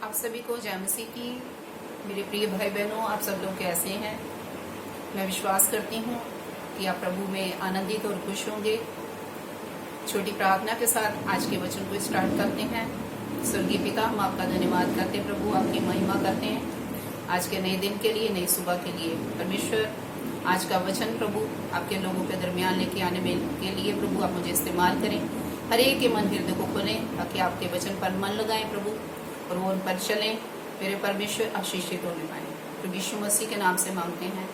आप सभी को जय मसीह की। मेरे प्रिय भाई बहनों, आप सब लोग कैसे हैं? मैं विश्वास करती हूँ कि आप प्रभु में आनंदित और खुश होंगे। छोटी प्रार्थना के साथ आज के वचन को स्टार्ट करते हैं। स्वर्गीय पिता, हम आपका धन्यवाद करते हैं प्रभु, आपकी महिमा करते हैं आज के नए दिन के लिए, नई सुबह के लिए। परमेश्वर, आज का वचन प्रभु आपके लोगों के दरमियान लेके आने में के लिए प्रभु आप मुझे इस्तेमाल करें। हर एक के मन हृदय को खोलें ताकि आपके वचन पर मन लगाएं प्रभु, और वो उन पर चलें। मेरे परमेश्वर आशीषित होने पाए। तो यीशु मसीह के नाम से मांगते हैं,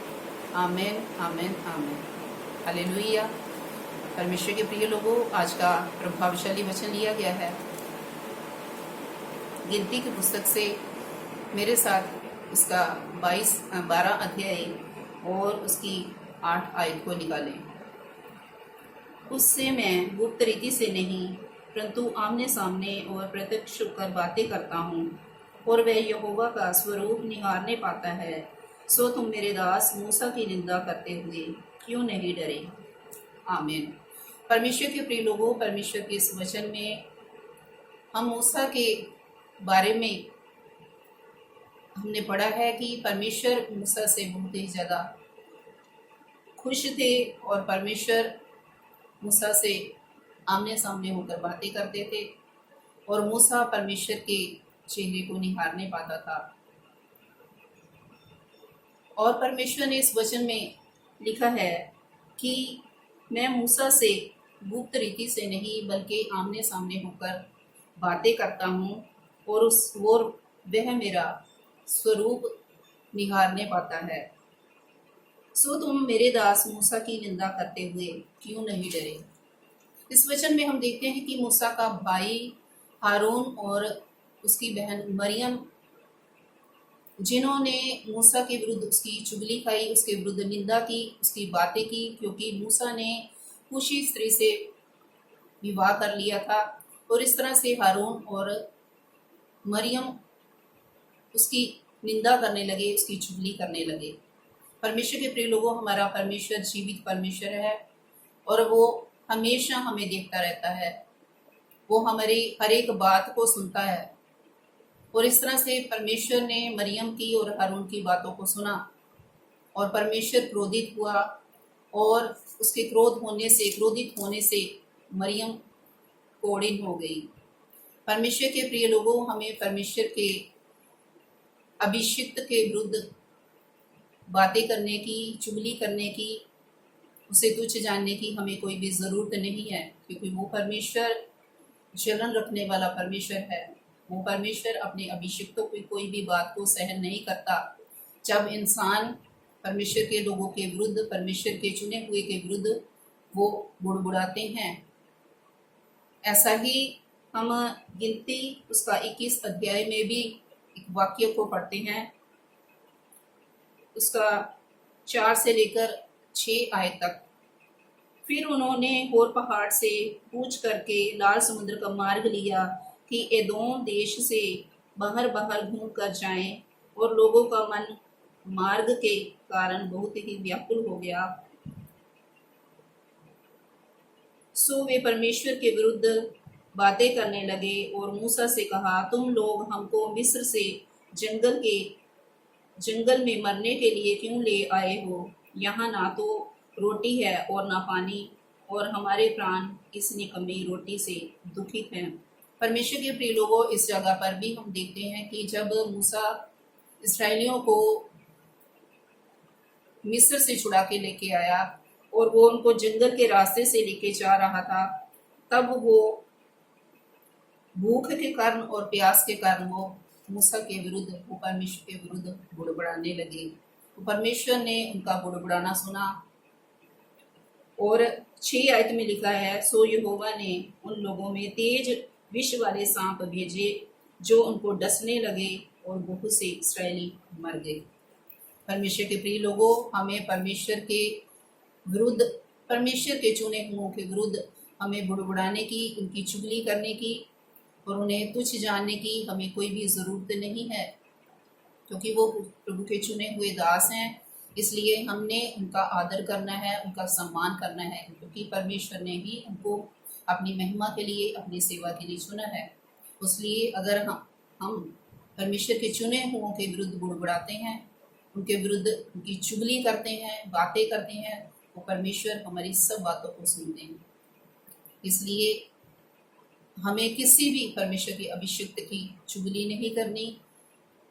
आमीन आमीन आमीन। हालेलुया। परमेश्वर के प्रिय लोगों, आज का प्रभावशाली वचन लिया गया है गिनती की पुस्तक से। मेरे साथ उसका 12 अध्याय और उसकी 8 आयत को निकालें। उससे मैं गुप्त रीति से नहीं परंतु आमने सामने और प्रत्यक्ष होकर बातें करता हूँ, और वह यहोवा का स्वरूप निहारने पाता है। सो तुम मेरे दास मूसा की निंदा करते हुए क्यों नहीं डरे? आमीन। परमेश्वर के प्रिय लोगों, परमेश्वर के इस वचन में हम मूसा के बारे में हमने पढ़ा है कि परमेश्वर मूसा से बहुत ही ज़्यादा खुश थे, और परमेश्वर मूसा से आमने सामने होकर बातें करते थे, और मूसा परमेश्वर के चेहरे को निहारने पाता था। और परमेश्वर ने इस वचन में लिखा है कि मैं मूसा से गुप्त रीति से नहीं बल्कि आमने सामने होकर बातें करता हूँ, और वह मेरा स्वरूप निहारने पाता है। सो तुम मेरे दास मूसा की निंदा करते हुए क्यों नहीं डरे? इस वचन में हम देखते हैं कि मूसा का भाई हारून और उसकी बहन मरियम, जिन्होंने मूसा के विरुद्ध उसकी चुगली खाई, उसके विरुद्ध निंदा की, उसकी बातें की, क्योंकि मूसा ने कुशी स्त्री से विवाह कर लिया था। और इस तरह से हारून और मरियम उसकी निंदा करने लगे, उसकी चुगली करने लगे। परमेश्वर के प्रिय लोगों, हमारा परमेश्वर जीवित परमेश्वर है, और वो हमेशा हमें देखता रहता है। वो हमारी हर एक बात को सुनता है। और इस तरह से परमेश्वर ने मरियम की और हारून की बातों को सुना, और परमेश्वर क्रोधित हुआ, और उसके क्रोधित होने से मरियम कोढ़िन हो गई। परमेश्वर के प्रिय लोगों, हमें परमेश्वर के अभिषिक्त के विरुद्ध बातें करने की, चुगली करने की, उसे तुच्छ जानने की हमें कोई भी ज़रूरत नहीं है, क्योंकि वो परमेश्वर जलन रखने वाला परमेश्वर है। वो परमेश्वर अपने अभिषिक्तों की कोई भी बात को सहन नहीं करता। जब इंसान परमेश्वर के लोगों के विरुद्ध, परमेश्वर के चुने हुए के विरुद्ध वो बुड़बुड़ाते हैं। ऐसा ही हम गिनती उसका 21 अध्याय में भी एक वाक्य को पढ़ते हैं, उसका 4 से लेकर 6 आयत तक। फिर उन्होंने होर पहाड़ से कूच करके लाल समुद्र का मार्ग लिया कि एदोम देश से बाहर बाहर घूम कर जाएं, और लोगों का मन मार्ग के कारण बहुत ही व्याकुल हो गया। सो वे परमेश्वर के विरुद्ध बातें करने लगे और मूसा से कहा, तुम लोग हमको मिस्र से जंगल में मरने के लिए क्यों ले आए हो? यहाँ ना तो रोटी है और ना पानी, और हमारे प्राण इस निकम्मी रोटी से दुखित हैं। परमेश्वर के प्रिय लोगों, इस जगह पर भी हम देखते हैं कि जब मूसा इस्राएलियों को मिस्र से छुड़ा के लेके आया और वो उनको जंगल के रास्ते से लेके जा रहा था, तब वो भूख के कारण और प्यास के कारण वो मूसा के विरुद्ध, वो परमेश्वर के विरुद्ध बुड़बुड़ाने लगे। तो परमेश्वर ने उनका बुड़बुड़ाना सुना, और 6 आयत में लिखा है, सो यहोवा ने उन लोगों में तेज विष वाले सांप भेजे जो उनको डसने लगे, और बहुत से इस्राएली मर गए। परमेश्वर के प्रिय लोगों, हमें परमेश्वर के विरुद्ध, परमेश्वर के चुने हुओं के विरुद्ध हमें बुड़बुड़ाने की, उनकी चुगली करने की और उन्हें तुच्छ जानने की हमें कोई भी ज़रूरत नहीं है, क्योंकि वो प्रभु के चुने हुए दास हैं। इसलिए हमने उनका आदर करना है, उनका सम्मान करना है, क्योंकि परमेश्वर ने ही उनको अपनी महिमा के लिए, अपनी सेवा के लिए चुना है। इसलिए अगर हम परमेश्वर के चुने हुओं के विरुद्ध बुड़बुड़ाते हैं, उनके विरुद्ध उनकी चुगली करते हैं, बातें करते हैं, वो परमेश्वर हमारी सब बातों को सुनते हैं। इसलिए हमें किसी भी परमेश्वर के अभिषिक्त की चुगली नहीं करनी,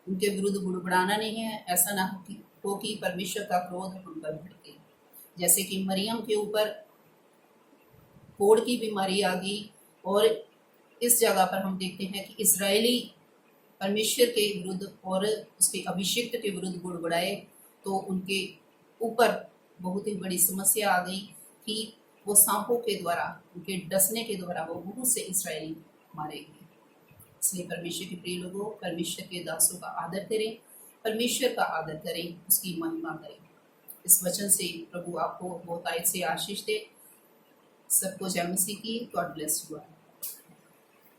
उनके विरुद्ध बुड़बुड़ाना नहीं है। ऐसा ना हो कि परमेश्वर का क्रोध हम पर भड़के। जैसे कि मरियम के ऊपर कोढ़ की बीमारी आ गई, और इस जगह पर हम देखते हैं कि इजरायली परमेश्वर के विरुद्ध और उसके अभिषिक्त के विरुद्ध बुड़बुड़ाए, तो उनके ऊपर बहुत ही बड़ी समस्या आ गई कि वो सांपों के द्वारा, उनके डसने के द्वारा वो बहुत से इजरायली मारे गए। इसलिए परमेश्वर के प्रिय लोगों, परमेश्वर के दासों का आदर करें, परमेश्वर का आदर करें, उसकी महिमा करें। इस वचन से प्रभु आपको बहुत आयत से आशीष दे। सबको जय मसीह की। God bless you.